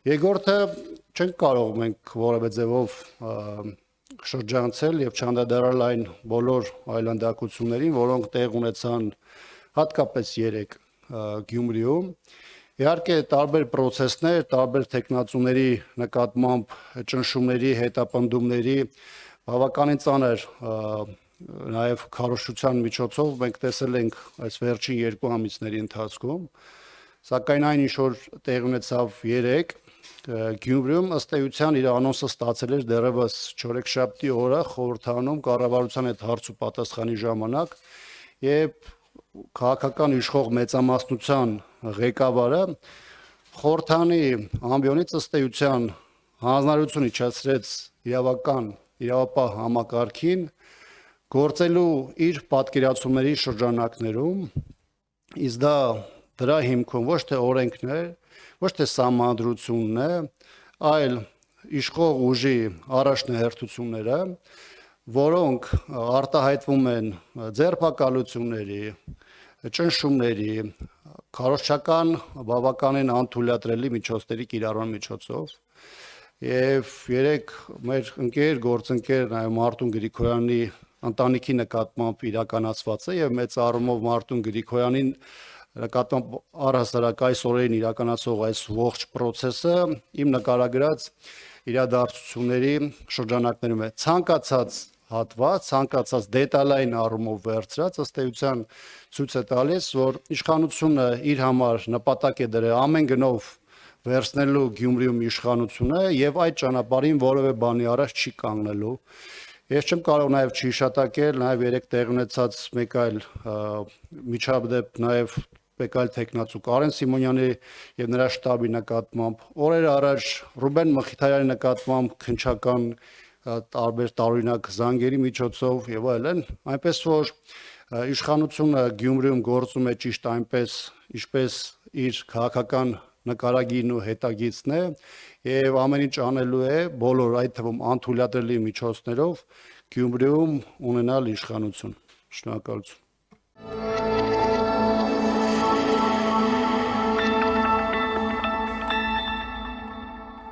Երկրորդը չենք կարող մենք որևէ ձևով շրջանցել եւ չանդրադառնալ այն բոլոր այլանդակություններին, որոնք տեղ ունեցան հատկապես երեք Գյումրիում։ Իհարկե տարբեր process-ներ, տարբեր տեխնացուների նկատմամբ ճնշումների, հետապնդումների բավականին ծանր նաև քարոզչության միջոցով մենք տեսել ենք այս վերջին 2 ամիսների ընթացքում, սակայն այն ինչ որ տեղ ունեցավ 3 Գյումրիում ըստ էության իր անոնսը ստացել էր դեռևս չորեքշաբթի օրը խորհրդարանում կառավարության հետ հարց ու պատասխանի ժամանակ եւ քաղաքական իշխող մեծամասնության ղեկավարը խորհրդանի ամբիոնից ըստ էության հանձնարարություն իջեցրեց իրավապահ համակարգին գործելու իր պատկերացումների շրջանակներում, իսկ դրա հիմքում ոչ թե օրենքն է, ոչ թե սահմանադրությունն է, այլ իշխող ուժի առաջնահերթությունները, որոնք արտահայտվում են ձերբակալությունների, ճնշումների, քարոզչական բավականին անթույլատրելի միջոցների կիրառման միջոցով եւ երեք մեր գործընկեր նաեւ Մարտուն Գրիգորյանի ընտանիքի նկատմամբ իրականացված է եւ մեծ առումով Մարտուն Գրիգորյանին նկատմամբ առհասարակ այս օրերին իրականացող այս ողջ process-ը իմ նկարագրած իրադարձությունների շրջանակներում է ցանկացած հատված, ցանկացած դետալային առումով վերցրած ըստ էության ցույց է տալիս, որ իշխանությունը իր համար նպատակ է դրել ամեն գնով վերցնելու Գյումրիում իշխանությունը եւ այդ ճանապարհին որևէ բանի առաջ չի կանգնելու։ Ես չեմ կարող նաեւ չհիշատակել նաեւ երեք տեղ ունեցած մեկ այլ միջադեպ նաեւ մեկ այլ տեխնացու Կարեն Սիմոնյանի եւ նրա շտաբի նկատմամբ օրեր առաջ Ռուբեն Մխիթարյանի նկատմամբ քննչական տարբեր տարօրինակ զանգերի միջոցով եւ այլն, այնպես որ իշխանությունը Գյումրիում գործում է ճիշտ այնպես, ինչպես իր քաղաքական նկարագիրն ու հետագիծն է եւ ամեն ինչ անելու է բոլոր այդ թվում անթույլատրելի միջոցներով Գյումրիում ունենալ իշխանություն։ Շնորհակալություն։